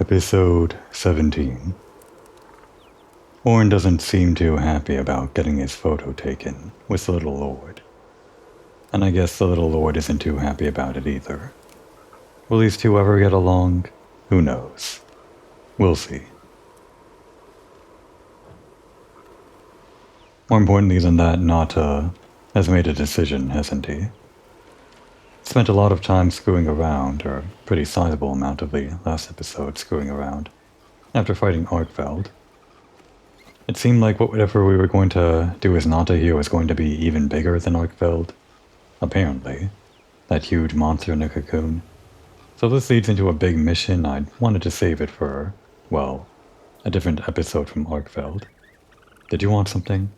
Episode 17. Orin doesn't seem too happy about getting his photo taken with the little lord. And I guess the little lord isn't too happy about it either. Will these two ever get along? Who knows? We'll see. More importantly than that, Nata has made a decision, hasn't he? Spent a lot of time screwing around, or a pretty sizable amount of the last episode screwing around, after fighting Arkfeld. It seemed like whatever we were going to do with Nata here was going to be even bigger than Arkfeld. Apparently. That huge monster in a cocoon. So this leads into a big mission. I wanted to save it for, well, a different episode from Arkfeld. Did you want something?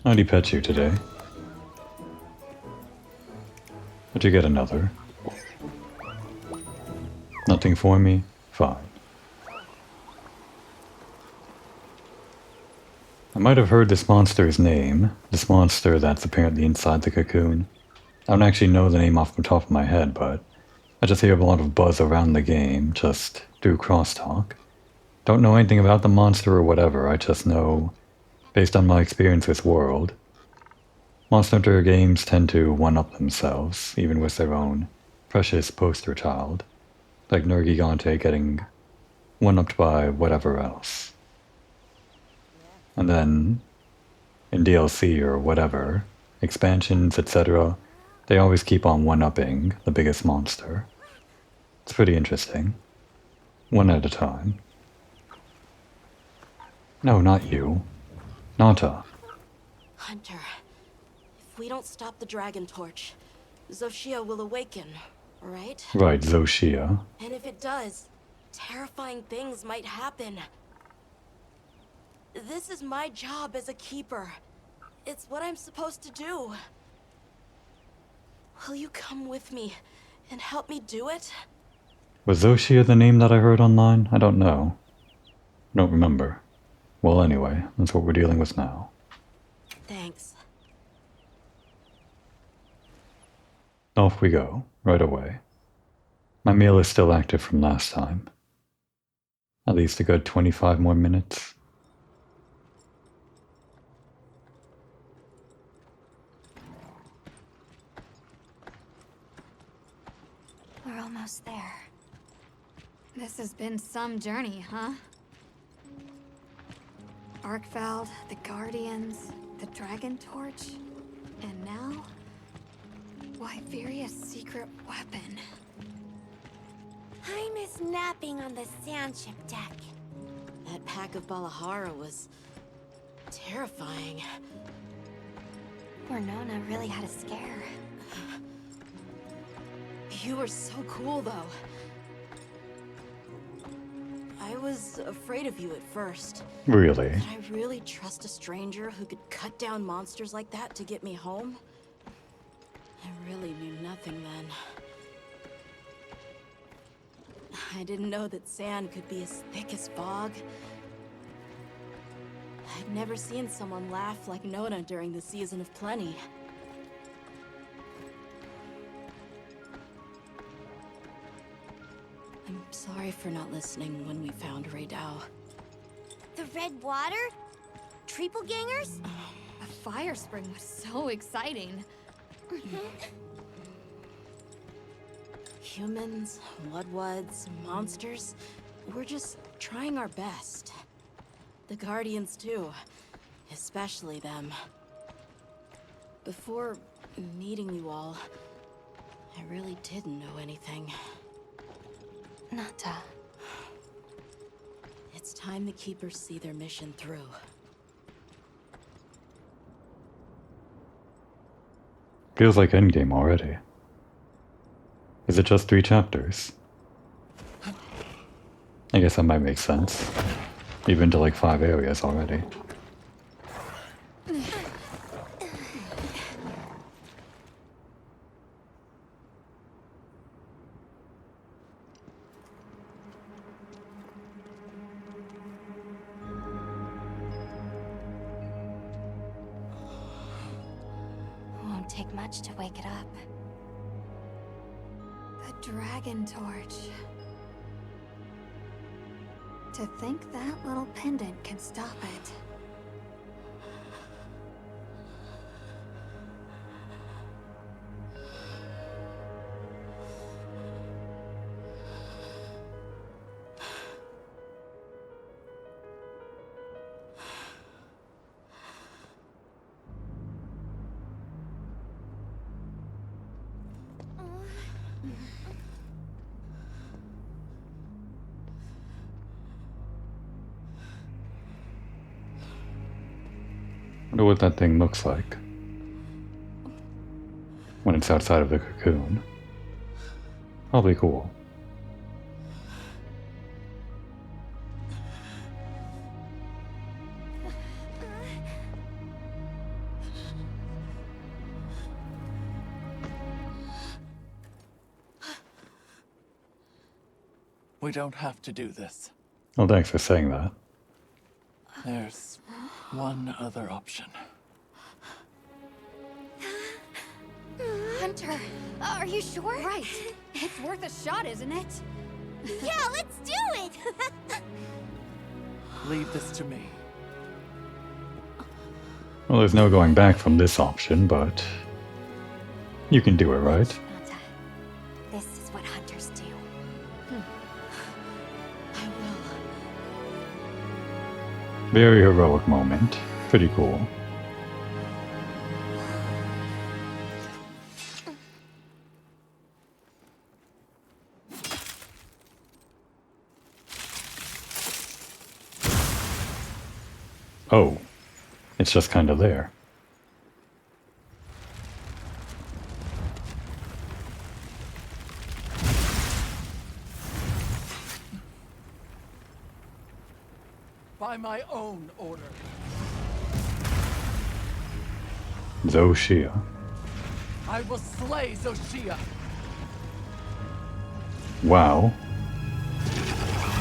How'd he pet you today? Would you get another? Nothing for me? Fine. I might have heard this monster's name. This monster that's apparently inside the cocoon. I don't actually know the name off the top of my head, but I just hear a lot of buzz around the game, just through crosstalk. Don't know anything about the monster or whatever, I just know, based on my experience with World, Monster Hunter games tend to one-up themselves, even with their own precious poster child, like Nergigante getting one-upped by whatever else. And then, in DLC or whatever, expansions, etc., they always keep on one-upping the biggest monster. It's pretty interesting. One at a time. No, not you. Nata. Hunter, if we don't stop the dragon torch, Zoshia will awaken, right? Right, Zoshia. And if it does, terrifying things might happen. This is my job as a keeper. It's what I'm supposed to do. Will you come with me and help me do it? Was Zoshia the name that I heard online? I don't know. Don't remember. Well, anyway, that's what we're dealing with now. Thanks. Off we go, right away. My meal is still active from last time. At least a good 25 more minutes. We're almost there. This has been some journey, huh? Arkfeld, the Guardians, the Dragon Torch, and now, Wyveria's secret weapon. I miss napping on the sandship deck. That pack of Balahara was terrifying. Nona really had a scare. You were so cool, though. I was afraid of you at first. Really? Could I really trust a stranger who could cut down monsters like that to get me home? I really knew nothing then. I didn't know that sand could be as thick as fog. I'd never seen someone laugh like Nona during the season of plenty. I'm sorry for not listening when we found Raydao. The red water? Triple gangers? A fire spring was so exciting. Humans, Woodwoods, monsters, we're just trying our best. The Guardians too, especially them. Before meeting you all, I really didn't know anything. Nata. It's time the Keepers see their mission through. Feels like endgame already. Is it just 3 chapters? I guess that might make sense. You've been to like 5 areas already. Won't take much to wake it up. The Dragon torch. To think that little pendant can stop it. Wonder what that thing looks like when it's outside of the cocoon. Probably cool. We don't have to do this. Well, thanks for saying that. There's one other option. Hunter, are you sure? Right. It's worth a shot, isn't it? Yeah, let's do it! Leave this to me. Well, there's no going back from this option, but you can do it, right? Nata, this is what hunters do. I will. Very heroic moment. Pretty cool. Oh, it's just kind of there. By my own order. Zoshia. I will slay Zoshia. Wow.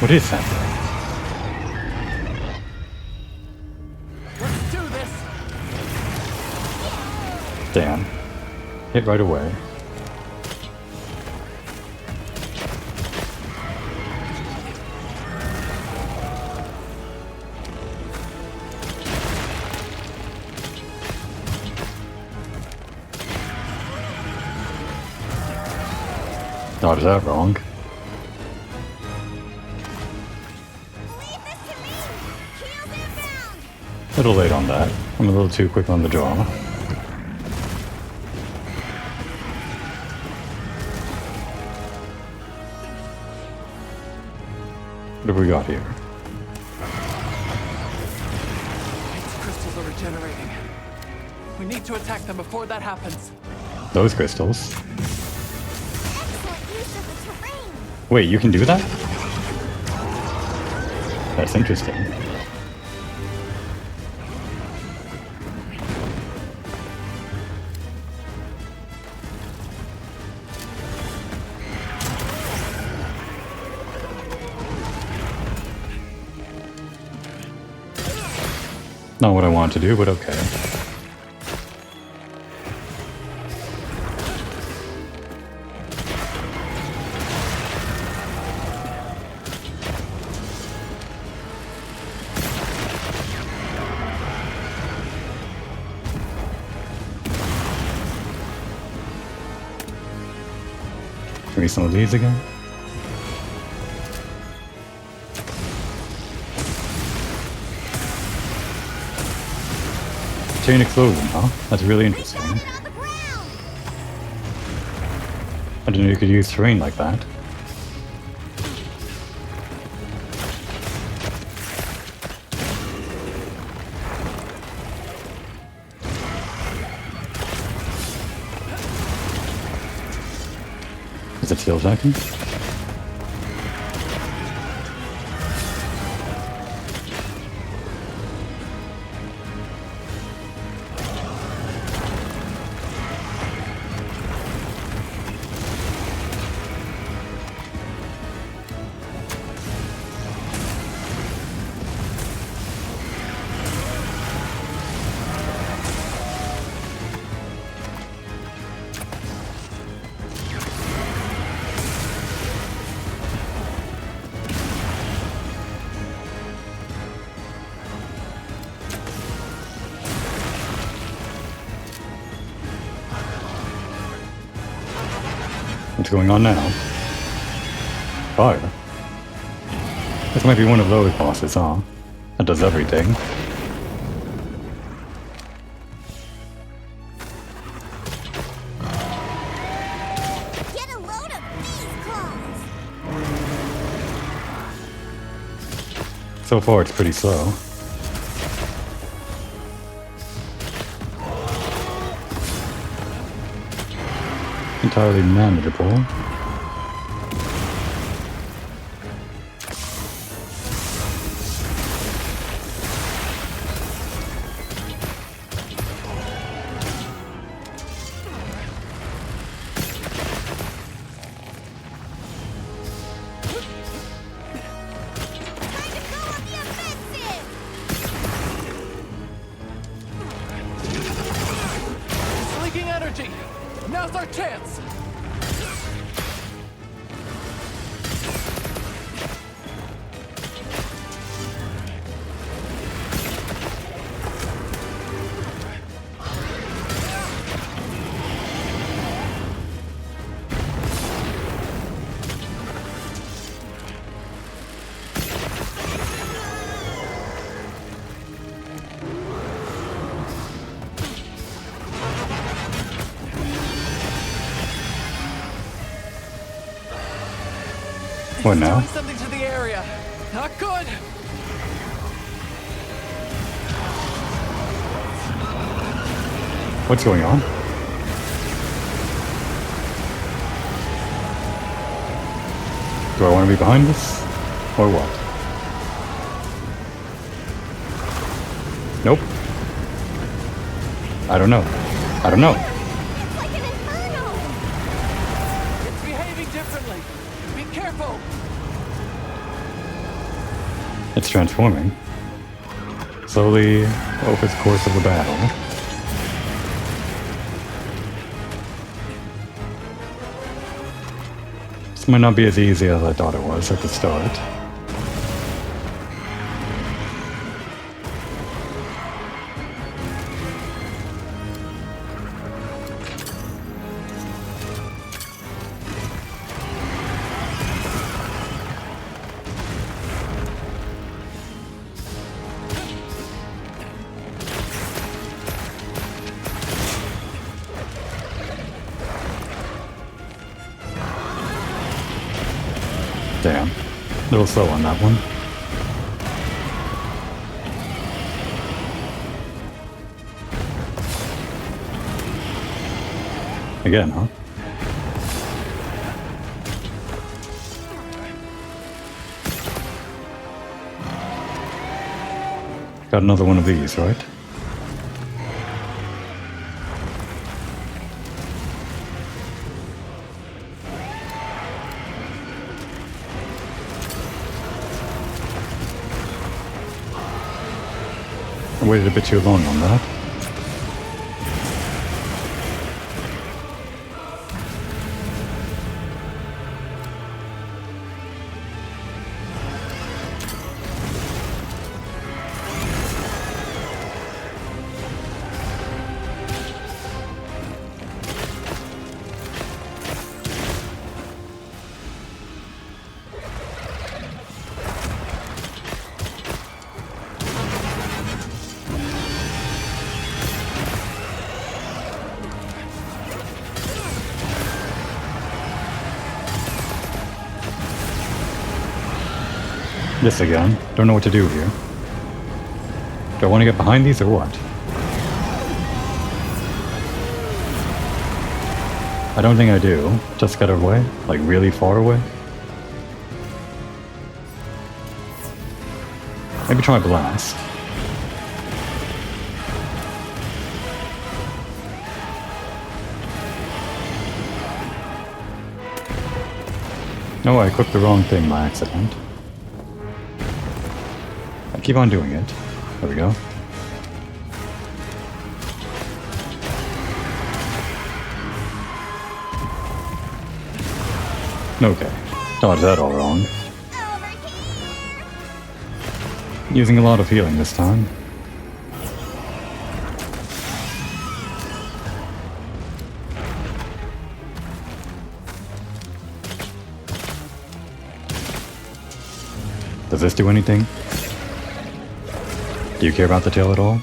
What is that thing? Let's do this. Damn. Hit right away. Dodge that wrong. Leave this to me! Heels inbound! A little late on that. I'm a little too quick on the draw. What have we got here? Its crystals are regenerating. We need to attack them before that happens. Those crystals. Excellent use of the terrain! Wait, you can do that? That's interesting. Not what I want to do, but okay. Give me some of these again. Chain explosion, huh? That's really interesting. Got it on the ground! I didn't know you could use terrain like that. Is it still attacking? What's going on now? Fire? This might be one of those bosses, huh? That does everything. Get a load of these claws! So far, it's pretty slow. Entirely manageable. Time to go on the offensive! It's leaking energy. Now's our chance. What now? Doing something to the area. Not good. What's going on? Do I want to be behind this? Or what? Nope. I don't know. I don't know. It's like an inferno! It's behaving differently. Be careful. It's transforming. Slowly over the course of the battle. This might not be as easy as I thought it was at the start. Damn. A little slow on that one. Again, huh? Got another one of these, right? I waited a bit too long on that. This again. Don't know what to do here. Do I want to get behind these or what? I don't think I do. Just get away? Like really far away? Maybe try blast. No, I equipped the wrong thing by accident. I keep on doing it. There we go. Okay. Dodged that all wrong. Over here! Using a lot of healing this time. Does this do anything? Do you care about the tail at all?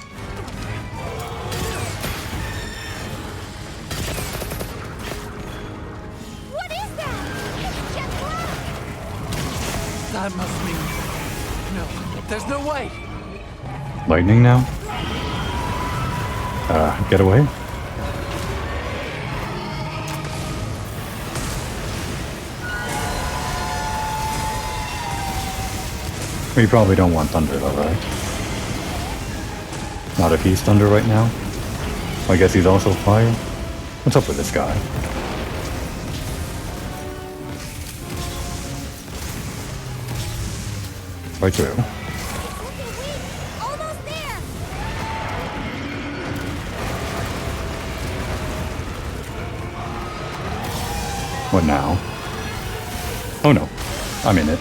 What is that? It's jet black! That must mean... No, there's no way! Lightning now? Get away? We probably don't want thunder though, right? Not if he's thunder right now. I guess he's also fire. What's up with this guy? Right through. Looking weak! Almost there! What now? Oh no. I'm in it.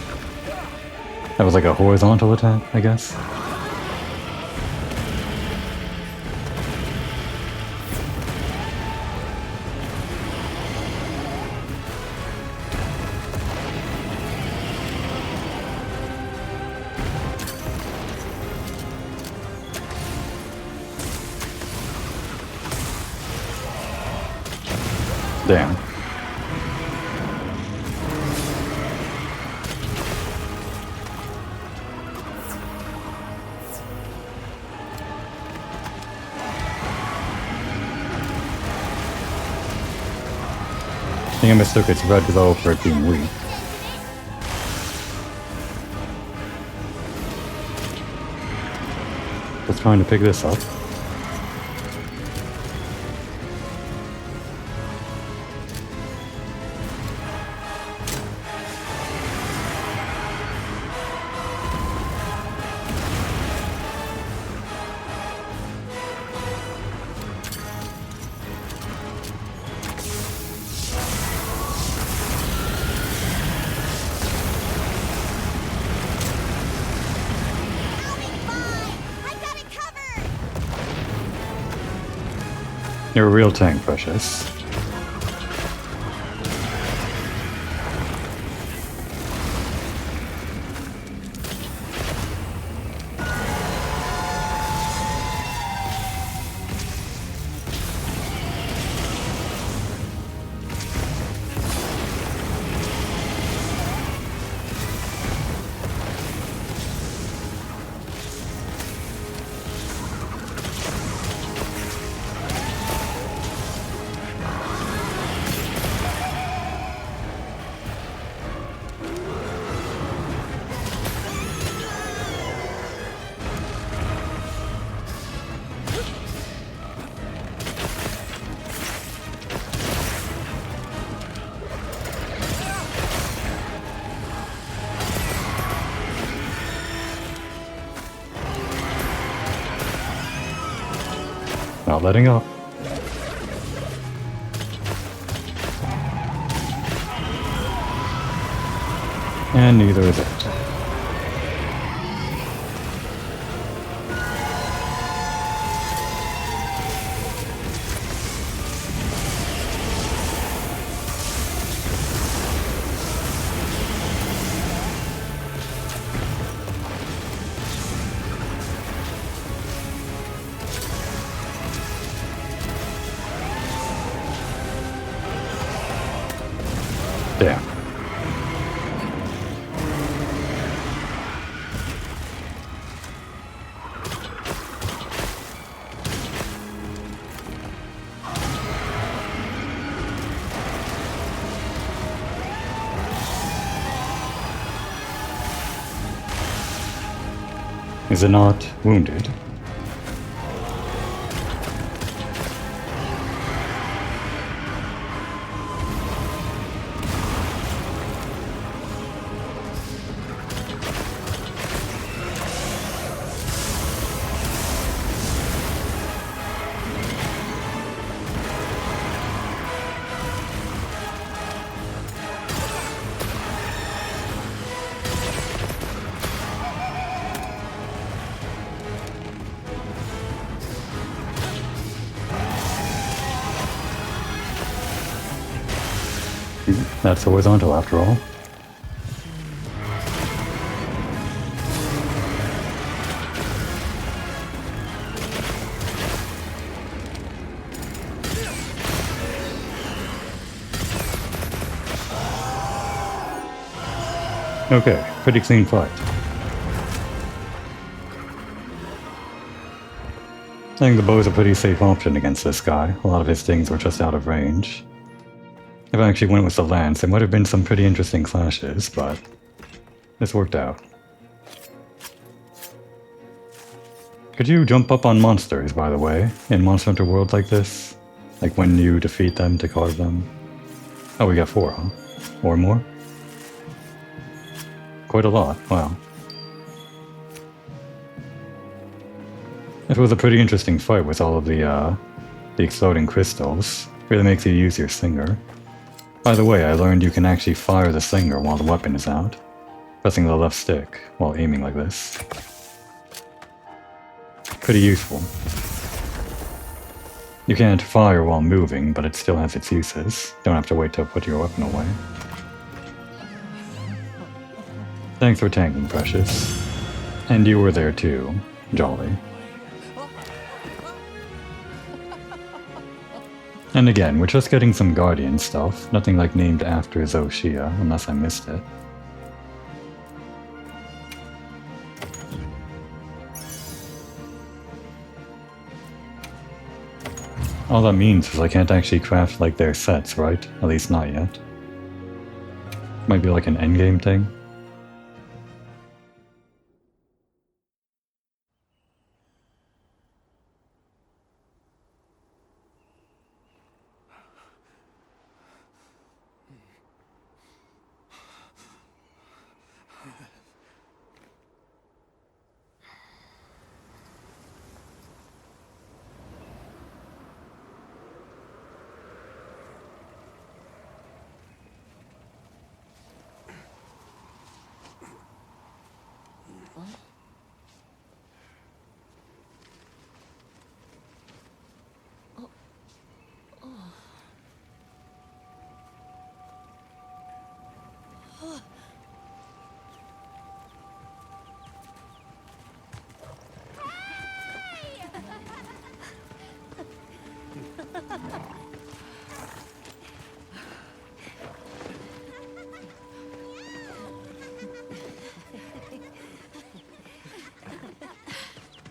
That was like a horizontal attack, I guess. Damn. I think I mistook its red glow for it being weak. Just trying to pick this up. I got it covered! You're a real tank, Precious. Not letting up. And neither is it. Damn. Is it not wounded? That's horizontal after all. Okay, pretty clean fight. I think the bow is a pretty safe option against this guy. A lot of his things were just out of range. If I actually went with the lance, there might have been some pretty interesting clashes, but this worked out. Could you jump up on monsters, by the way, in Monster Hunter World like this? Like when you defeat them to carve them? Oh, we got 4, huh? Or more? Quite a lot, wow. It was a pretty interesting fight with all of the exploding crystals. Really makes you use your slinger. By the way, I learned you can actually fire the slinger while the weapon is out, pressing the left stick while aiming like this. Pretty useful. You can't fire while moving, but it still has its uses. Don't have to wait to put your weapon away. Thanks for tanking, Precious. And you were there too. Jolly. And again, we're just getting some Guardian stuff, nothing like named after Zoshia, unless I missed it. All that means is I can't actually craft like their sets, right? At least not yet. Might be like an endgame thing.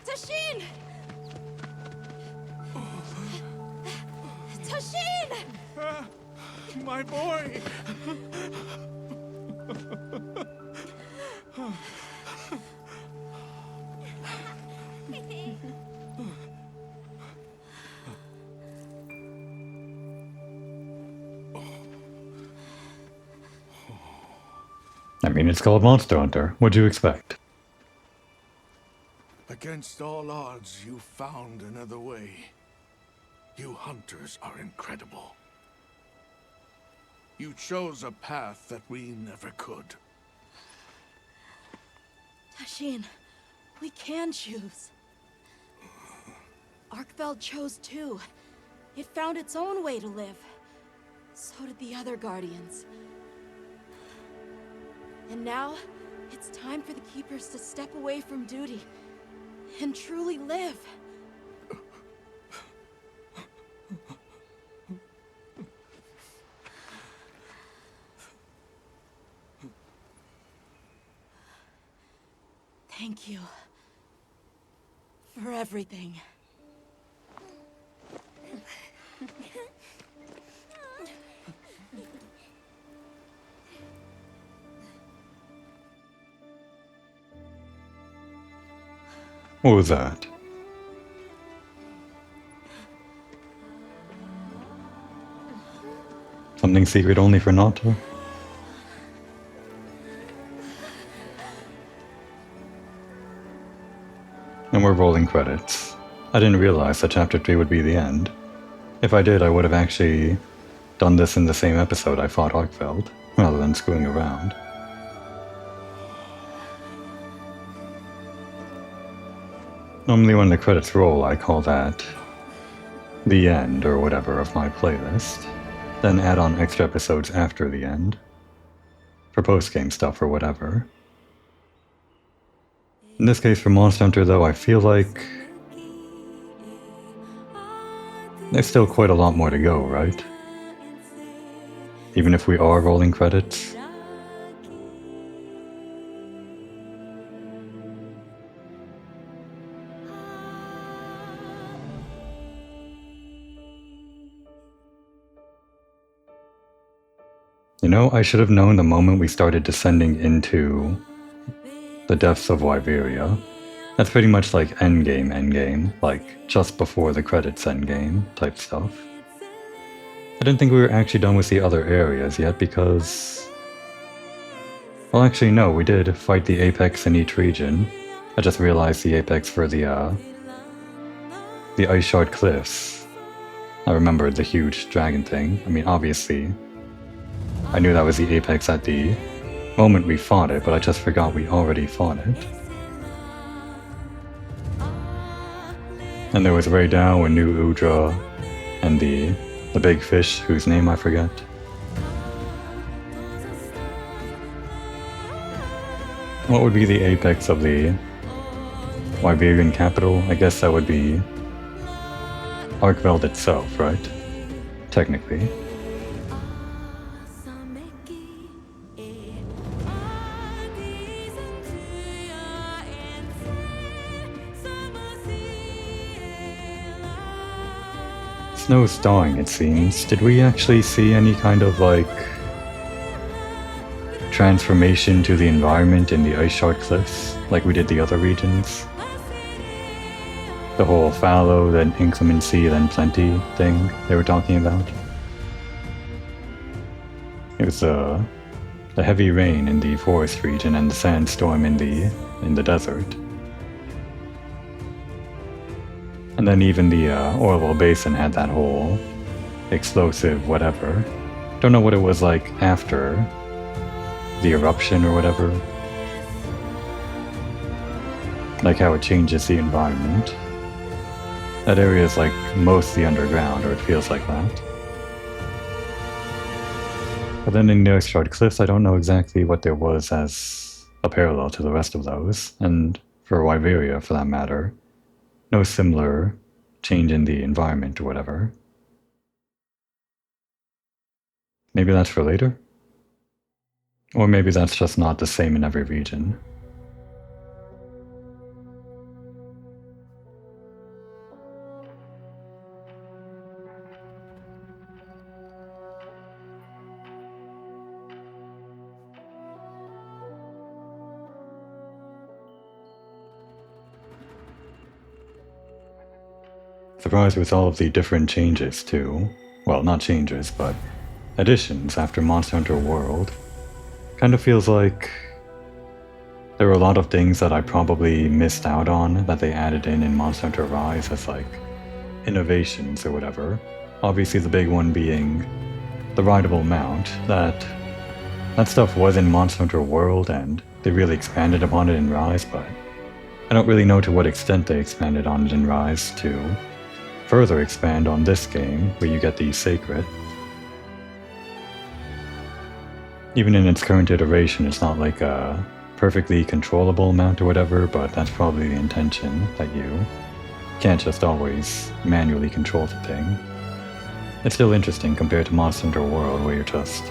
Tashin! Tashin! My boy! I mean, it's called Monster Hunter. What'd you expect? Against all odds, you found another way. You hunters are incredible. You chose a path that we never could. Tashin, we can choose. Arkfeld chose too. It found its own way to live. So did the other Guardians. And now, it's time for the Keepers to step away from duty and truly live. Thank you for everything. What was that? Something secret only for Nato? And we're rolling credits. I didn't realize that Chapter 3 would be the end. If I did, I would have actually done this in the same episode I fought Arkfeld, rather than screwing around. Normally when the credits roll, I call that the end or whatever of my playlist, then add on extra episodes after the end, for post-game stuff or whatever. In this case for Monster Hunter though, I feel like there's still quite a lot more to go, right? Even if we are rolling credits. You know, I should have known the moment we started descending into the depths of Wyveria. That's pretty much like endgame, like just before the credits endgame type stuff. I didn't think we were actually done with the other areas yet because... Well, actually no, we did fight the apex in each region. I just realized the apex for the Ice Shard Cliffs. I remembered the huge dragon thing. I mean, obviously, I knew that was the apex at the moment we fought it, but I just forgot we already fought it. And there was Raydao and New Udra, and the big fish whose name I forget. What would be the apex of the Wyverian capital? I guess that would be Arkveld itself, right? Technically. Snow's thawing, it seems. Did we actually see any kind of, like, transformation to the environment in the Ice Shard Cliffs, like we did the other regions? The whole fallow, then inclemency, then plenty thing they were talking about? It was the heavy rain in the forest region and the sandstorm in the desert. And then even the Orwell Basin had that whole explosive whatever. Don't know what it was like after the eruption or whatever. Like how it changes the environment. That area is like mostly underground, or it feels like that. But then in the Ice Shard Cliffs, I don't know exactly what there was as a parallel to the rest of those, and for Wyveria for that matter. No similar change in the environment or whatever. Maybe that's for later? Or maybe that's just not the same in every region. Surprised with all of the different changes too. Well, not changes, but additions after Monster Hunter World. Kind of feels like there were a lot of things that I probably missed out on that they added in Monster Hunter Rise as like innovations or whatever. Obviously the big one being the rideable mount. That stuff was in Monster Hunter World and they really expanded upon it in Rise, but I don't really know to what extent they expanded on it in Rise to further expand on this game, where you get the Sacred. Even in its current iteration, it's not like a perfectly controllable mount or whatever, but that's probably the intention, that you can't just always manually control the thing. It's still interesting compared to Monster Hunter World, where you're just,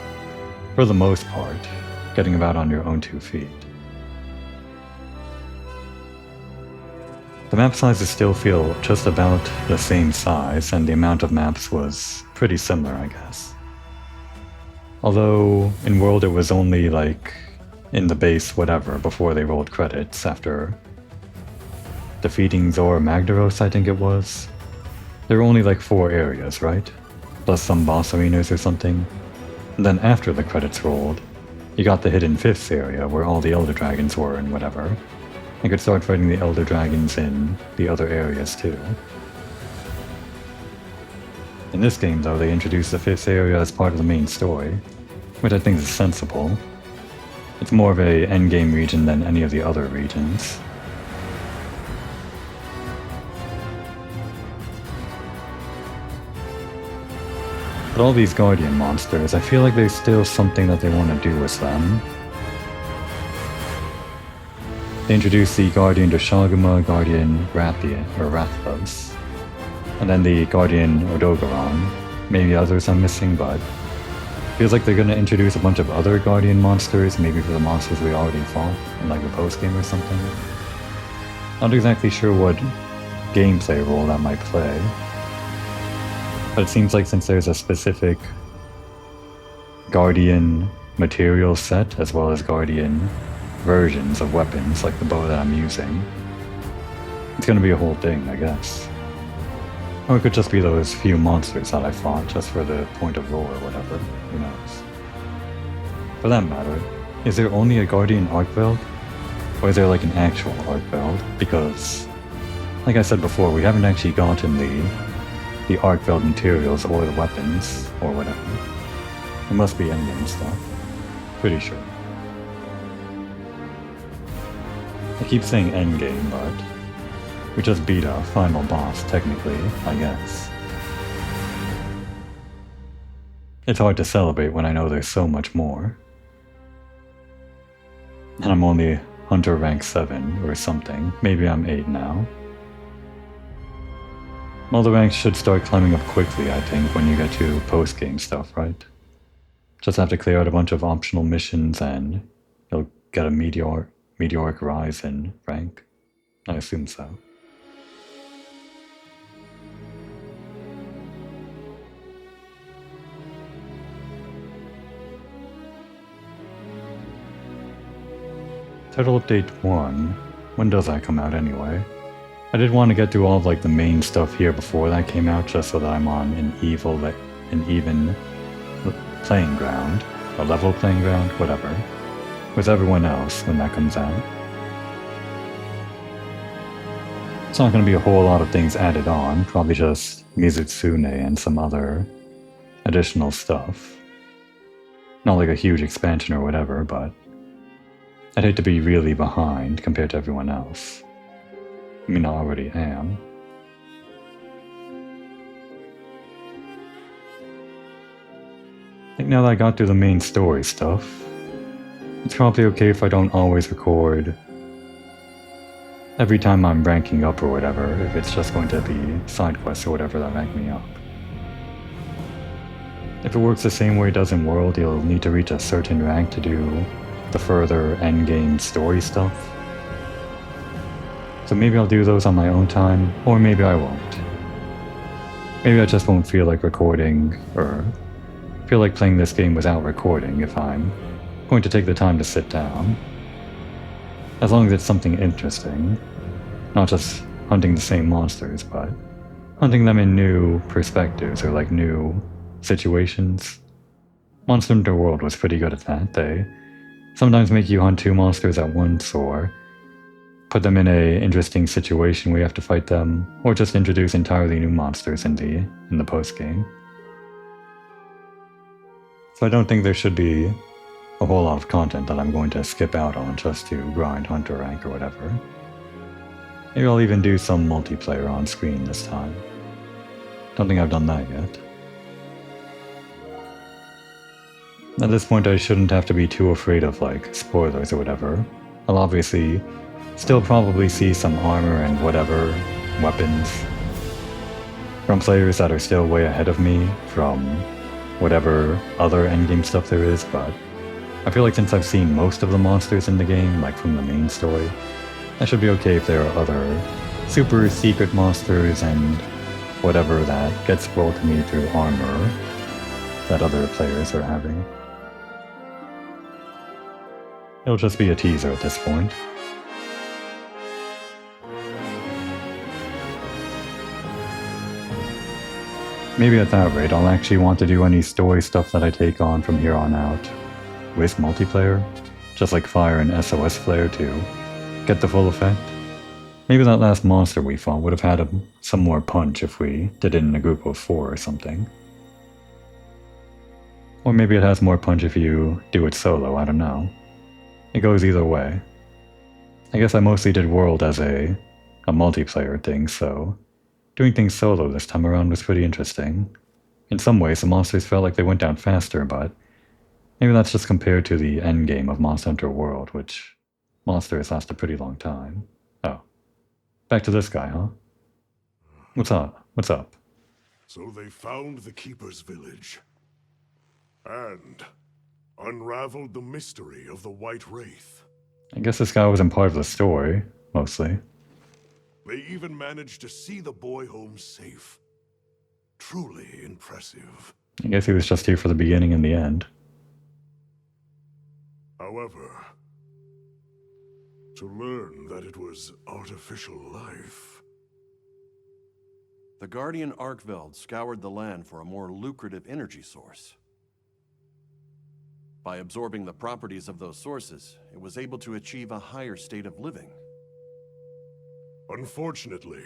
for the most part, getting about on your own 2 feet. The map sizes still feel just about the same size, and the amount of maps was pretty similar, I guess. Although, in World it was only like, in the base whatever, before they rolled credits, after defeating Zora Magdaros, I think it was. There were only like 4 areas, right? Plus some boss arenas or something. And then after the credits rolled, you got the Hidden Fifths area, where all the Elder Dragons were and whatever. You could start fighting the Elder Dragons in the other areas too. In this game though, they introduced the 5th area as part of the main story, which I think is sensible. It's more of a endgame region than any of the other regions. But all these Guardian monsters, I feel like there's still something that they want to do with them. They introduced the Guardian Doshaguma, Guardian Rathlos, and then the Guardian Odogaron. Maybe others I'm missing, but feels like they're going to introduce a bunch of other Guardian monsters, maybe for the monsters we already fought in like the post-game or something. Not exactly sure what gameplay role that might play, but it seems like since there's a specific Guardian material set as well as Guardian versions of weapons like the bow that I'm using. It's gonna be a whole thing, I guess. Or it could just be those few monsters that I fought just for the point of roll or whatever, who knows. For that matter, is there only a Guardian arc build? Or is there like an actual arc build? Because, like I said before, we haven't actually gotten the arc build materials or the weapons or whatever. It must be endgame stuff. Pretty sure. I keep saying endgame, but we just beat a final boss, technically, I guess. It's hard to celebrate when I know there's so much more. And I'm only Hunter rank 7 or something. Maybe I'm 8 now. All the ranks should start climbing up quickly, I think, when you get to post-game stuff, right? Just have to clear out a bunch of optional missions and you'll get a meteoric rise in rank. I assume so. Title Update 1. When does that come out anyway? I did want to get through all of like the main stuff here before that came out, just so that I'm on an even playing ground, a level playing ground, whatever, with everyone else when that comes out. It's not going to be a whole lot of things added on, probably just Mizutsune and some other additional stuff. Not like a huge expansion or whatever, but I'd hate to be really behind compared to everyone else. I mean, I already am. I think now that I got through the main story stuff, it's probably okay if I don't always record every time I'm ranking up or whatever, if it's just going to be side quests or whatever that rank me up. If it works the same way it does in World, you'll need to reach a certain rank to do the further endgame story stuff. So maybe I'll do those on my own time, or maybe I won't. Maybe I just won't feel like recording, or feel like playing this game without recording if I'm going to take the time to sit down. As long as it's something interesting, not just hunting the same monsters, but hunting them in new perspectives or like new situations. Monster Hunter World was pretty good at that. They sometimes make you hunt two monsters at once, or put them in a interesting situation where you have to fight them, or just introduce entirely new monsters in the post-game. So I don't think there should be a whole lot of content that I'm going to skip out on just to grind Hunter rank or whatever. Maybe I'll even do some multiplayer on screen this time. Don't think I've done that yet. At this point I shouldn't have to be too afraid of like spoilers or whatever. I'll obviously still probably see some armor and whatever weapons from players that are still way ahead of me from whatever other endgame stuff there is, but I feel like since I've seen most of the monsters in the game, like from the main story, I should be okay if there are other super secret monsters and whatever that gets spoiled to me through armor that other players are having. It'll just be a teaser at this point. Maybe at that rate, I'll actually want to do any story stuff that I take on from here on out with multiplayer, just like Fire and SOS Flare to get the full effect. Maybe that last monster we fought would have had some more punch if we did it in a group of 4 or something. Or maybe it has more punch if you do it solo, I don't know. It goes either way. I guess I mostly did World as a multiplayer thing, so doing things solo this time around was pretty interesting. In some ways, the monsters felt like they went down faster, but maybe that's just compared to the endgame of Monster Hunter World, which monsters last a pretty long time. Oh. Back to this guy, huh? What's up? What's up? So they found the Keeper's village and unraveled the mystery of the White Wraith. I guess this guy wasn't part of the story, mostly. They even managed to see the boy home safe. Truly impressive. I guess he was just here for the beginning and the end. However, to learn that it was artificial life. The Guardian Arkveld scoured the land for a more lucrative energy source. By absorbing the properties of those sources, it was able to achieve a higher state of living. Unfortunately,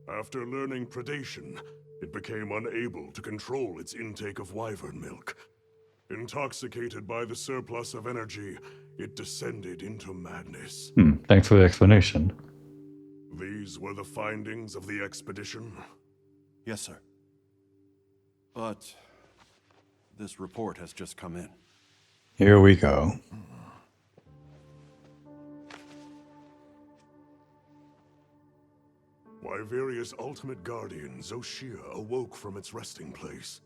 after learning predation, it became unable to control its intake of wyvern milk. Intoxicated by the surplus of energy, it descended into madness. Thanks for the explanation. These were the findings of the expedition? Yes, sir. But this report has just come in. Here we go. Wyveria's ultimate guardian, Zoshia, awoke from its resting place.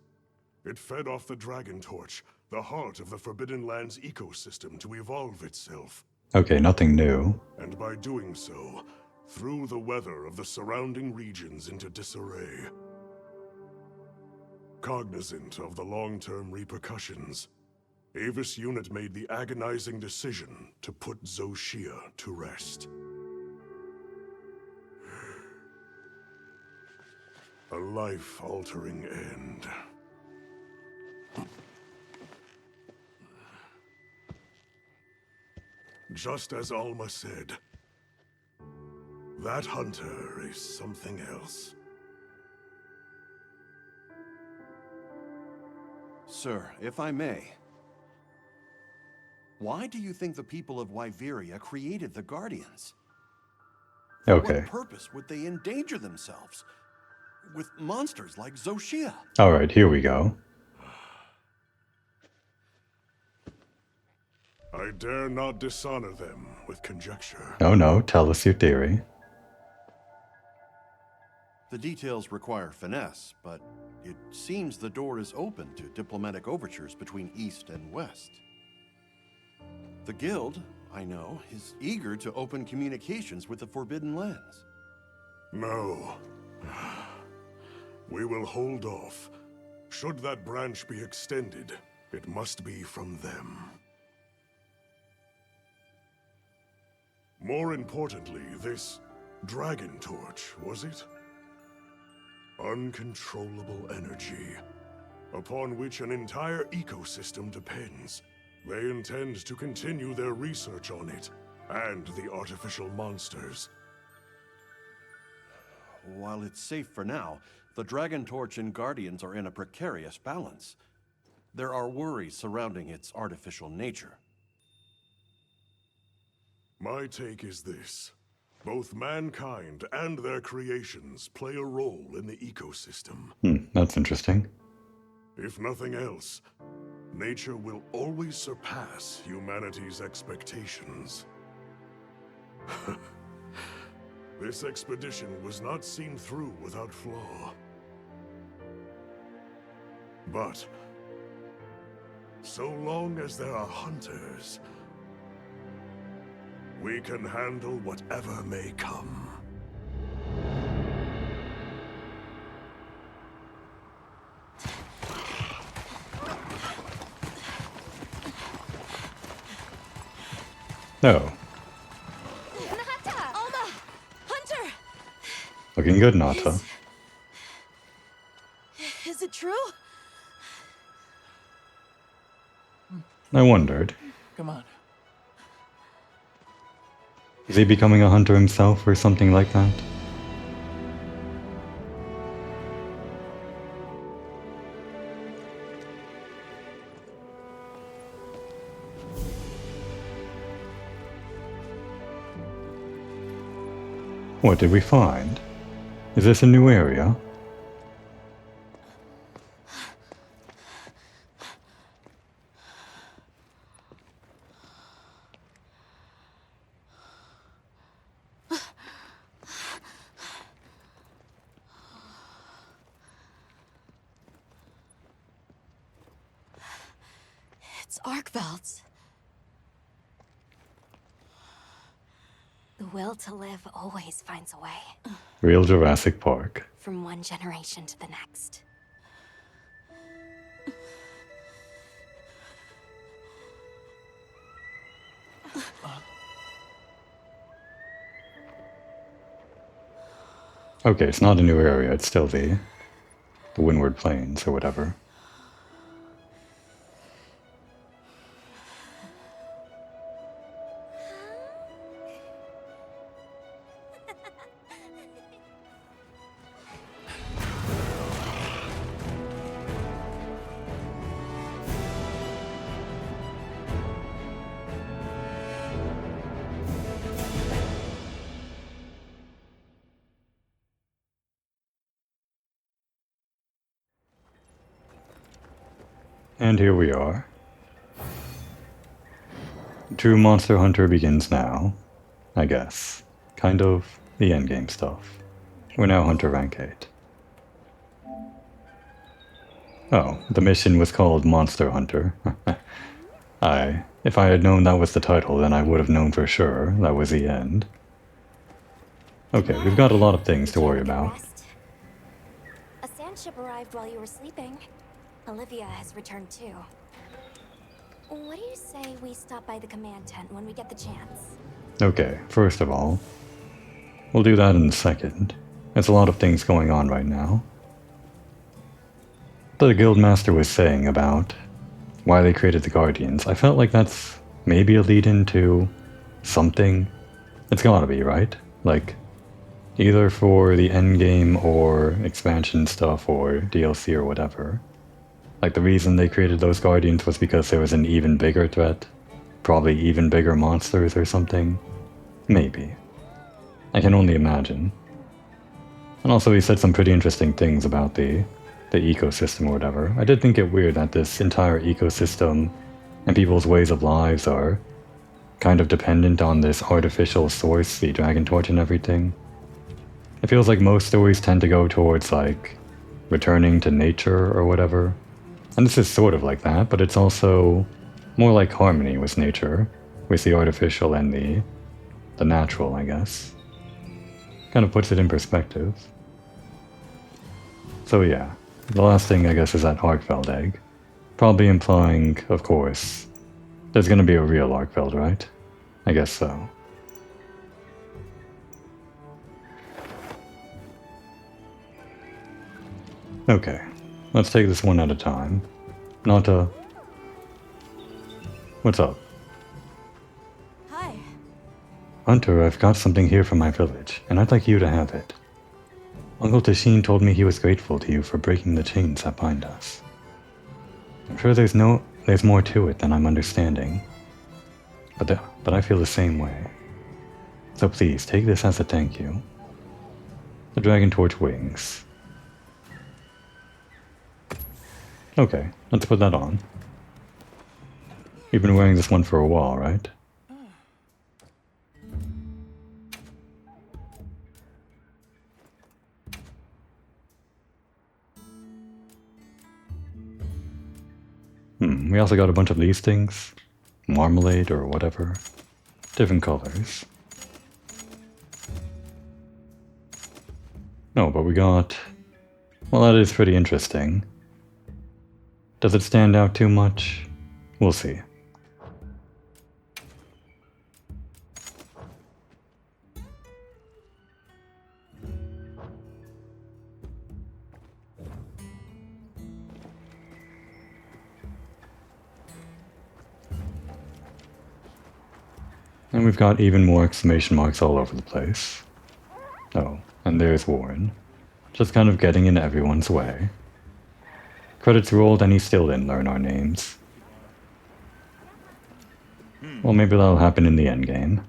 It fed off the Dragon Torch, the heart of the Forbidden Lands ecosystem, to evolve itself. Okay, nothing new. And by doing so, threw the weather of the surrounding regions into disarray. Cognizant of the long-term repercussions, Avis Unit made the agonizing decision to put Zoshia to rest. A life-altering end. Just as Alma said, that hunter is something else. Sir, if I may, why do you think the people of Wyveria created the Guardians? For Okay. what purpose would they endanger themselves with monsters like Zoshia? Alright, here we go. I dare not dishonor them with conjecture. No, tell us your theory. The details require finesse, but it seems the door is open to diplomatic overtures between East and West. The Guild, I know, is eager to open communications with the Forbidden Lands. No. We will hold off. Should that branch be extended, it must be from them. More importantly, this Dragon Torch, was it? Uncontrollable energy, upon which an entire ecosystem depends. They intend to continue their research on it, and the artificial monsters. While it's safe for now, the Dragon Torch and Guardians are in a precarious balance. There are worries surrounding its artificial nature. My take is this. Both mankind and their creations play a role in the ecosystem. That's interesting. If nothing else, nature will always surpass humanity's expectations. This expedition was not seen through without flaw. But so long as there are hunters, we can handle whatever may come. No. Alma! Hunter! Looking good, Nata. Is it true? I wondered. Come on. Is he becoming a hunter himself or something like that? What did we find? Is this a new area? It's Arkveld's. The will to live always finds a way. Real Jurassic Park. From one generation to the next. Okay, it's not a new area, it's still the Windward Plains or whatever. And here we are. True Monster Hunter begins now, I guess. Kind of the endgame stuff. We're now Hunter rank 8. Oh, the mission was called Monster Hunter. If I had known that was the title, then I would have known for sure that was the end. Okay, we've got a lot of things to worry about. A sand ship arrived while you were sleeping. Olivia has returned too. What do you say we stop by the command tent when we get the chance? Okay, first of all, we'll do that in a second. There's a lot of things going on right now. The Guildmaster was saying about why they created the Guardians. I felt like that's maybe a lead-in to something. It's gotta be, right? Like, either for the endgame or expansion stuff or DLC or whatever. Like, the reason they created those Guardians was because there was an even bigger threat. Probably even bigger monsters or something. Maybe. I can only imagine. And also he said some pretty interesting things about the ecosystem or whatever. I did think it weird that this entire ecosystem and people's ways of lives are kind of dependent on this artificial source, the Dragon Torch and everything. It feels like most stories tend to go towards, like, returning to nature or whatever. And this is sort of like that, but it's also more like harmony with nature, with the artificial and the natural, I guess. Kind of puts it in perspective. So yeah, the last thing I guess is that Arkfeld egg. Probably implying, of course, there's gonna be a real Arkfeld, right? I guess so. Okay, let's take this one at a time. What's up? Hi. Hunter, I've got something here from my village, and I'd like you to have it. Uncle Tashin told me he was grateful to you for breaking the chains that bind us. I'm sure there's more to it than I'm understanding. But I feel the same way. So please, take this as a thank you. The Dragon Torch wings. Okay, let's put that on. You've been wearing this one for a while, right? We also got a bunch of these things. Marmalade or whatever. Different colors. No, but we got... Well, that is pretty interesting. Does it stand out too much? We'll see. And we've got even more exclamation marks all over the place. Oh, and there's Warren. Just kind of getting in everyone's way. Credits rolled and he still didn't learn our names. Well, maybe that'll happen in the endgame.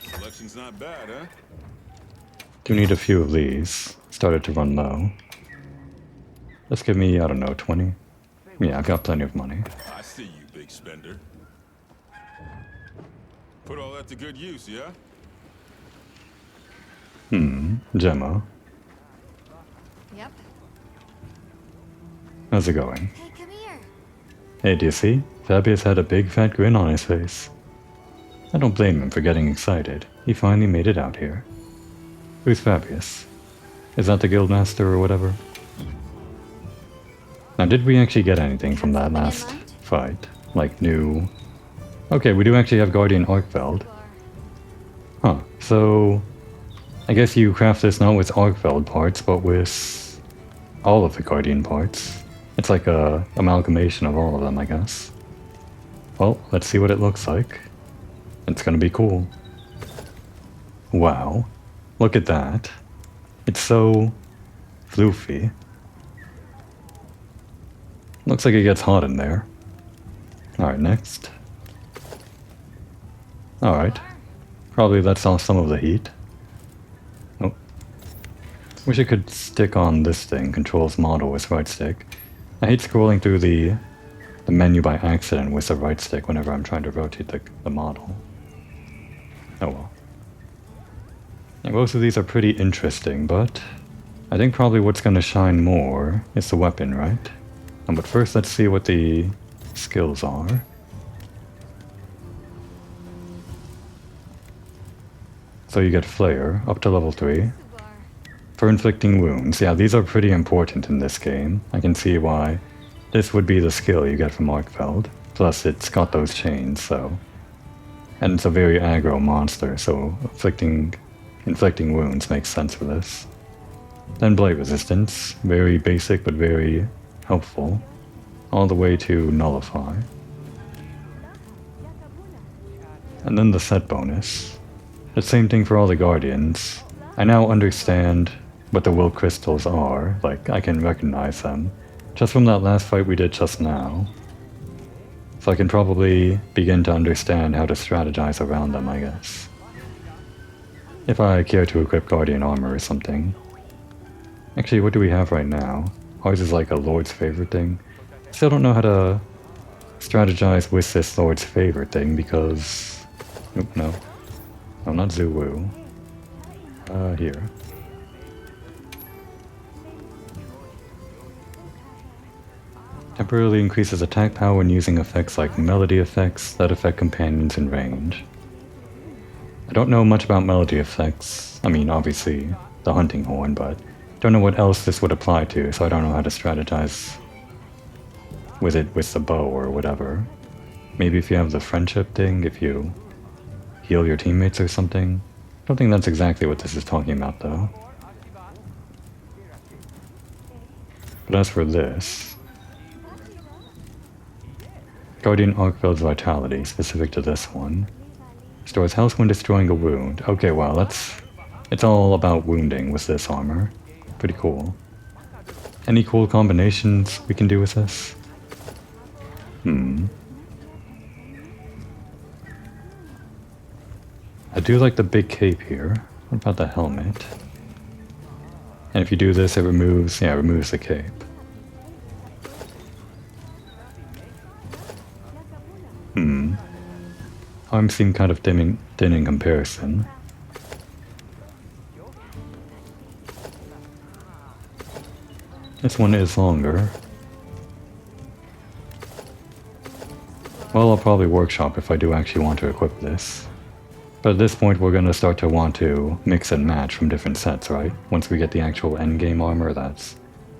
Selection's not bad, huh? Do need a few of these. Started to run low. Just give me, I don't know, 20? Yeah, I've got plenty of money. I see you, big spender. Put all that to good use, yeah? Gemma. Yep. How's it going? Hey, come here. Hey, do you see? Fabius had a big fat grin on his face. I don't blame him for getting excited. He finally made it out here. Who's Fabius? Is that the guildmaster or whatever? Now, did we actually get anything from that last fight? Like new... Okay, we do actually have Guardian Arkfeld. Huh. So, I guess you craft this not with Arkfeld parts, but with all of the Guardian parts. It's like a amalgamation of all of them, I guess. Well, let's see what it looks like. It's gonna be cool. Wow. Look at that. It's so floofy. Looks like it gets hot in there. Alright, next. Alright. Probably lets off some of the heat. Oh. Wish I could stick on this thing, controls model with right stick. I hate scrolling through the menu by accident with the right stick whenever I'm trying to rotate the model. Oh well. Yeah, both of these are pretty interesting, but I think probably what's going to shine more is the weapon, right? But first let's see what the skills are. So you get Flare, up to level 3. For inflicting wounds, yeah, these are pretty important in this game. I can see why this would be the skill you get from Arkfeld. Plus it's got those chains, so... And it's a very aggro monster, so inflicting wounds makes sense for this. Then Blade Resistance, very basic but very helpful. All the way to Nullify. And then the set bonus. The same thing for all the Guardians. I now understand what the will crystals are, like I can recognize them, just from that last fight we did just now. So I can probably begin to understand how to strategize around them, I guess. If I care to equip Guardian armor or something. Actually, what do we have right now? Ours is like a Lord's favorite thing. Still don't know how to strategize with this Lord's favorite thing because... Oop, no. No, not Zuwu. Here. Temporarily increases attack power when using effects like melody effects that affect companions in range. I don't know much about melody effects. I mean, obviously, the hunting horn, but don't know what else this would apply to, so I don't know how to strategize with it with the bow or whatever. Maybe if you have the friendship thing, if you heal your teammates or something. I don't think that's exactly what this is talking about, though. But as for this... Guardian Arkfeld's Vitality, specific to this one. Stores health when destroying a wound. Okay, well, it's all about wounding with this armor. Pretty cool. Any cool combinations we can do with this? I do like the big cape here. What about the helmet? And if you do this, it removes the cape. Arms seem kind of thin in comparison. This one is longer. Well, I'll probably workshop if I do actually want to equip this. But at this point we're going to start to want to mix and match from different sets, right? Once we get the actual endgame armor that's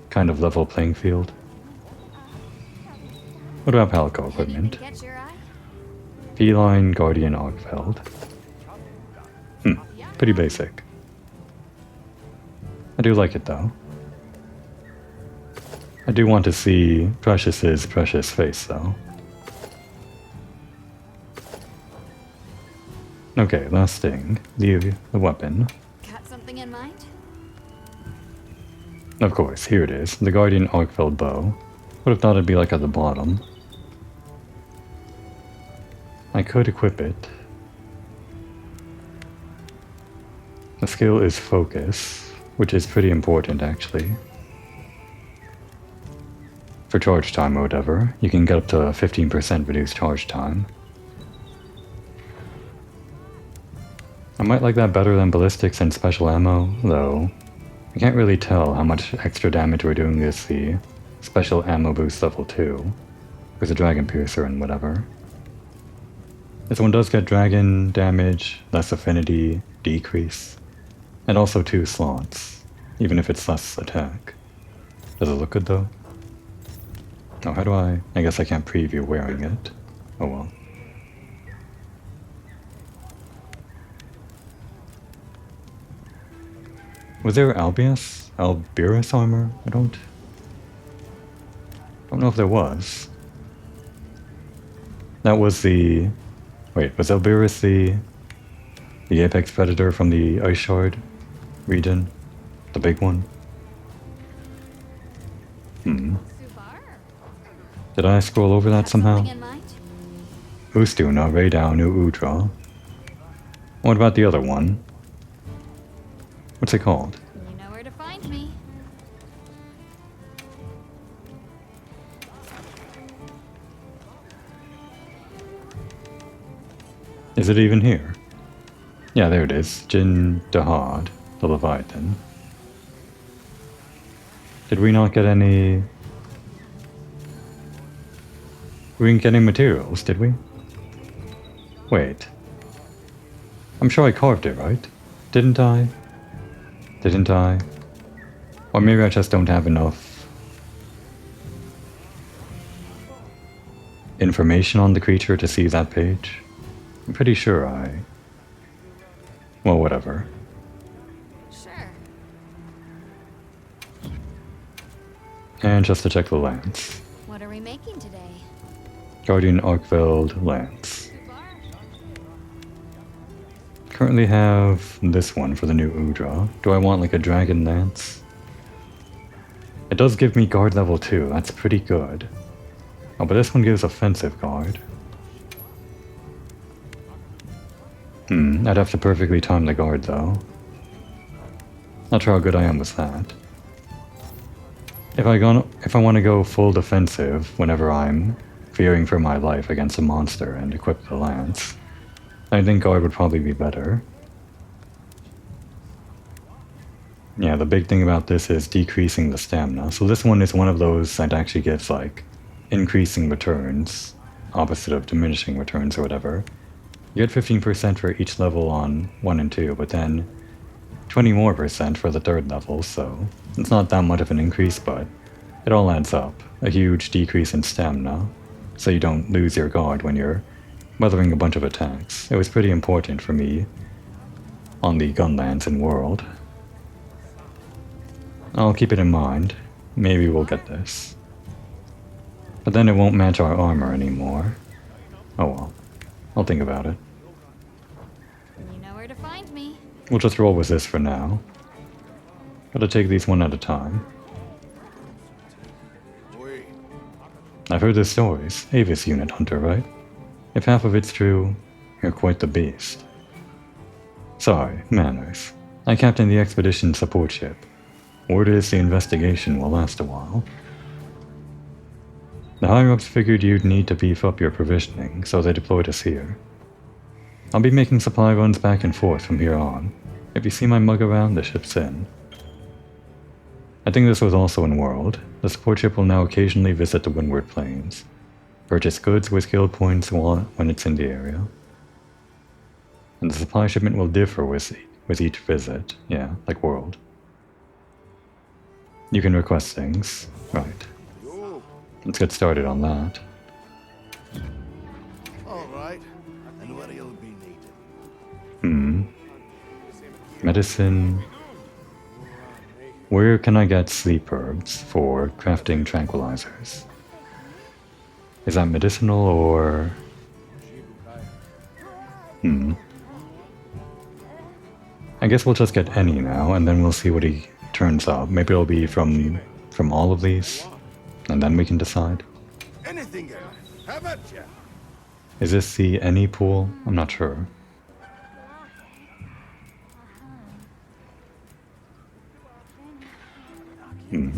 kind of level playing field. What about Palico equipment? Feline Guardian Arkfeld. Pretty basic. I do like it though. I do want to see Precious's precious face though. Okay, last thing. The weapon. Got something in mind? Of course, here it is. The Guardian Arkfeld bow. Would have thought it'd be like at the bottom. I could equip it. The skill is Focus, which is pretty important actually. For charge time or whatever, you can get up to 15% reduced charge time. I might like that better than ballistics and special ammo, though I can't really tell how much extra damage we're doing with the special ammo boost level 2, with the Dragon Piercer and whatever. This one does get dragon damage, less affinity, decrease, and also 2 slots, even if it's less attack. Does it look good though? Oh, how do I guess I can't preview wearing it. Oh well. Was there Albirus armor? I don't know if there was. That was the... Wait, was Albirus the apex predator from the Ice Shard region? The big one? Did I scroll over that somehow? Ustuna, Raydao, New Udra. What about the other one? What's it called? You know where to find me. Is it even here? Yeah, there it is. Jin Dahad, the Leviathan. Did we not get any... We didn't get any materials, did we? Wait. I'm sure I carved it, right? Didn't I? Didn't I? Or maybe I just don't have enough information on the creature to see that page. I'm pretty sure I... Well, whatever. Sure. And just to check the lance. What are we making today? Guardian Arkveld lance. Currently have this one for the new Udra. Do I want like a dragon lance? It does give me guard level 2, that's pretty good. Oh, but this one gives offensive guard. I'd have to perfectly time the guard though. Not sure how good I am with that. If I want to go full defensive whenever I'm fearing for my life against a monster and equip the lance, I think guard would probably be better. Yeah, the big thing about this is decreasing the stamina. So this one is one of those that actually gives like increasing returns, opposite of diminishing returns or whatever. You get 15% for each level on 1 and 2, but then 20% more for the third level, so it's not that much of an increase, but it all adds up. A huge decrease in stamina, so you don't lose your guard when you're weathering a bunch of attacks. It was pretty important for me on the Gunlands and World. I'll keep it in mind. Maybe we'll get this. But then it won't match our armor anymore. Oh well. I'll think about it. You know where to find me. We'll just roll with this for now. Gotta take these one at a time. I've heard the stories. Avis unit hunter, right? If half of it's true, you're quite the beast. Sorry, manners. I captained the expedition support ship. Word is the investigation will last a while. The higher-ups figured you'd need to beef up your provisioning, so they deployed us here. I'll be making supply runs back and forth from here on. If you see my mug around, the ship's in. I think this was also in World. The support ship will now occasionally visit the Windward Plains. Purchase goods with guild points when it's in the area. And the supply shipment will differ with each visit. Yeah, like World. You can request things. Right. Let's get started on that. All right. And what will be needed? Medicine. Where can I get sleep herbs for crafting tranquilizers? Is that medicinal or... I guess we'll just get any now, and then we'll see what he turns up. Maybe it'll be from all of these, and then we can decide. Anything else? How about you? Is this the any pool? I'm not sure.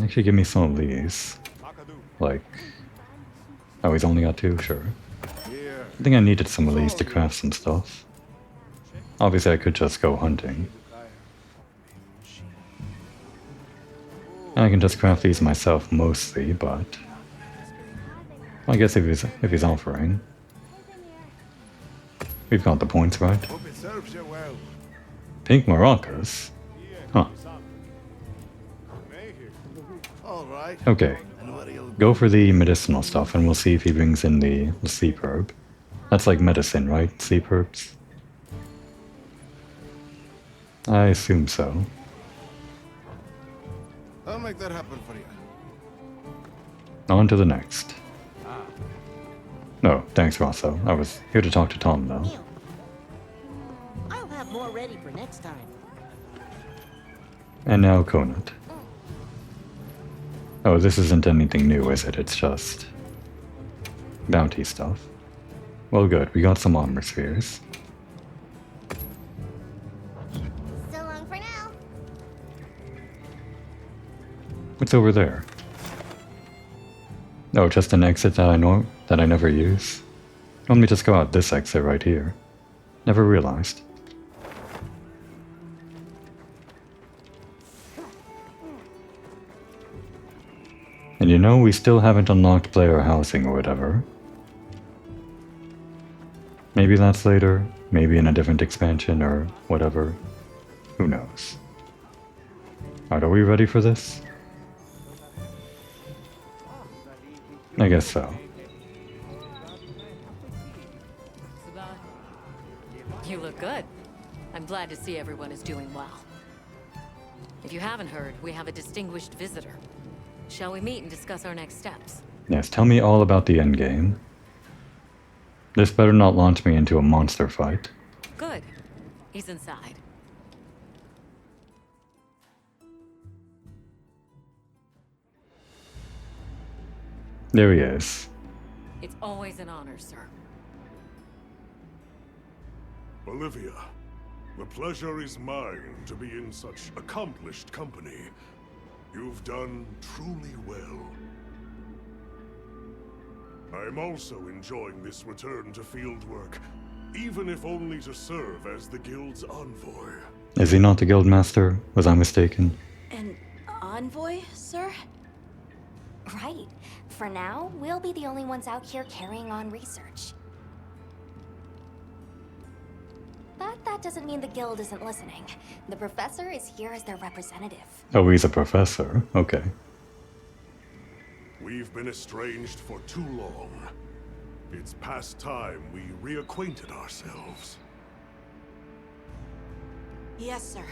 Actually, give me some of these. Like... Oh, he's only got 2? Sure. I think I needed some of these to craft some stuff. Obviously, I could just go hunting. And I can just craft these myself mostly, but... I guess if he's offering. We've got the points, right? Hope it serves you well. Pink maracas? Huh. All right. Okay. And what will Go for the medicinal stuff, and we'll see if he brings in the sleep herb. That's like medicine, right? Sleep herbs? I assume so. I'll make that happen for you. On to the next. No, thanks, Rosso. I was here to talk to Tom, though. I'll have more ready for next time. And now Conant. Oh, this isn't anything new, is it? It's just bounty stuff. Well, good. We got some armor spheres. So long for now. What's over there? Oh, just an exit that I never use. Let me just go out this exit right here. Never realized. And you know, we still haven't unlocked player housing or whatever. Maybe that's later, maybe in a different expansion or whatever. Who knows? Alright, are we ready for this? I guess so. You look good. I'm glad to see everyone is doing well. If you haven't heard, we have a distinguished visitor. Shall we meet and discuss our next steps? Yes, tell me all about the endgame. This better not launch me into a monster fight. Good. He's inside. There he is. It's always an honor, sir. Olivia, the pleasure is mine to be in such accomplished company. You've done truly well. I'm also enjoying this return to fieldwork, even if only to serve as the Guild's envoy. Is he not the Guildmaster? Was I mistaken? An envoy, sir? Right. For now, we'll be the only ones out here carrying on research. But that doesn't mean the Guild isn't listening. The Professor is here as their representative. Oh, he's a professor. Okay. We've been estranged for too long. It's past time we reacquainted ourselves. Yes, sir.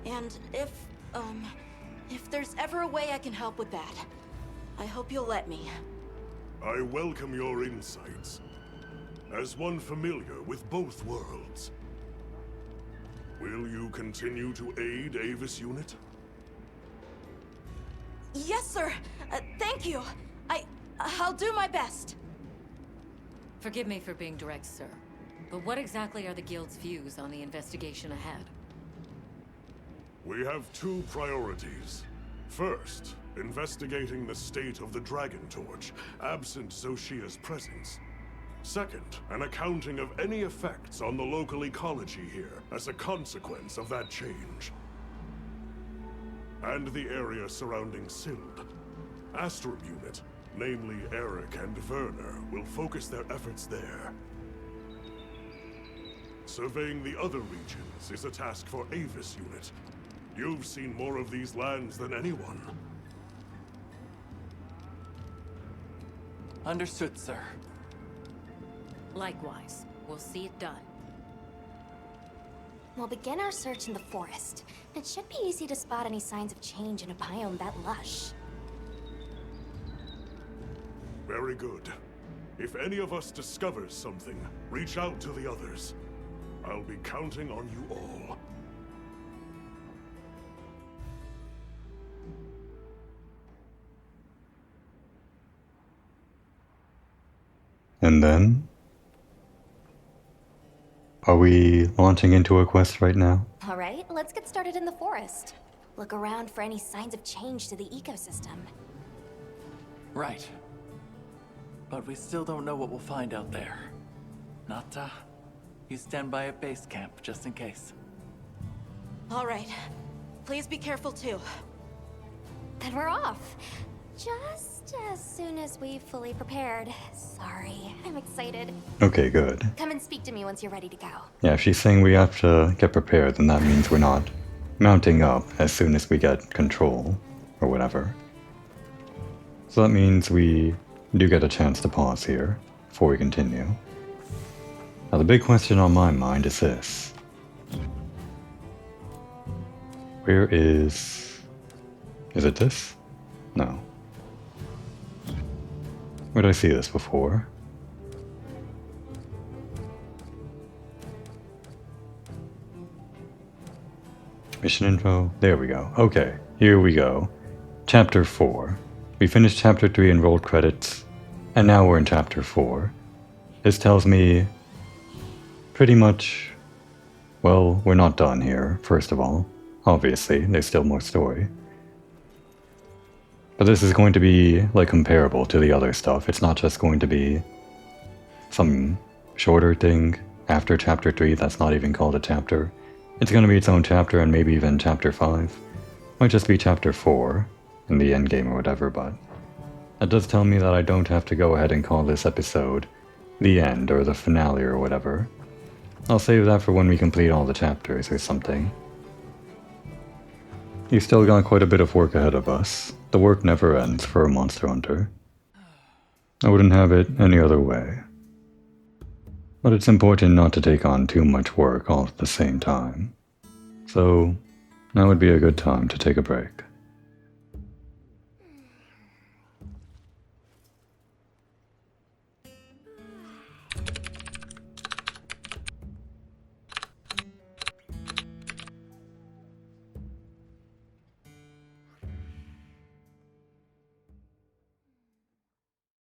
And if there's ever a way I can help with that, I hope you'll let me. I welcome your insights. As one familiar with both worlds, will you continue to aid Avis Unit? Yes, sir. Thank you. I'll do my best. Forgive me for being direct, sir. But what exactly are the Guild's views on the investigation ahead? We have two priorities. First, investigating the state of the Dragon Torch, absent Zoshia's presence. Second, an accounting of any effects on the local ecology here as a consequence of that change. And the area surrounding Sild. Astrum Unit, namely Eric and Werner, will focus their efforts there. Surveying the other regions is a task for Avis Unit. You've seen more of these lands than anyone. Understood, sir. Likewise. We'll see it done. We'll begin our search in the forest. It should be easy to spot any signs of change in a biome that lush. Very good. If any of us discovers something, reach out to the others. I'll be counting on you all. And then? Are we launching into a quest right now? All right, let's get started in the forest. Look around for any signs of change to the ecosystem. Right. But we still don't know what we'll find out there. Nata, you stand by at base camp, just in case. All right. Please be careful, too. Then we're off. Just as soon as we've fully prepared. Sorry, I'm excited. Okay, good. Come and speak to me once you're ready to go. Yeah, if she's saying we have to get prepared, then that means we're not mounting up as soon as we get control, or whatever. So that means we do get a chance to pause here before we continue. Now the big question on my mind is this. Is it this? No. Where did I see this before? Mission info. There we go. Okay, here we go. Chapter 4. We finished Chapter 3 and rolled credits, and now we're in Chapter 4. This tells me pretty much, well, we're not done here, first of all. Obviously, there's still more story. But this is going to be, like, comparable to the other stuff. It's not just going to be some shorter thing after Chapter 3 that's not even called a chapter. It's going to be its own chapter and maybe even Chapter 5. Might just be Chapter 4 in the endgame or whatever, but that does tell me that I don't have to go ahead and call this episode the end or the finale or whatever. I'll save that for when we complete all the chapters or something. You've still got quite a bit of work ahead of us. The work never ends for a monster hunter. I wouldn't have it any other way. But it's important not to take on too much work all at the same time. So, now would be a good time to take a break.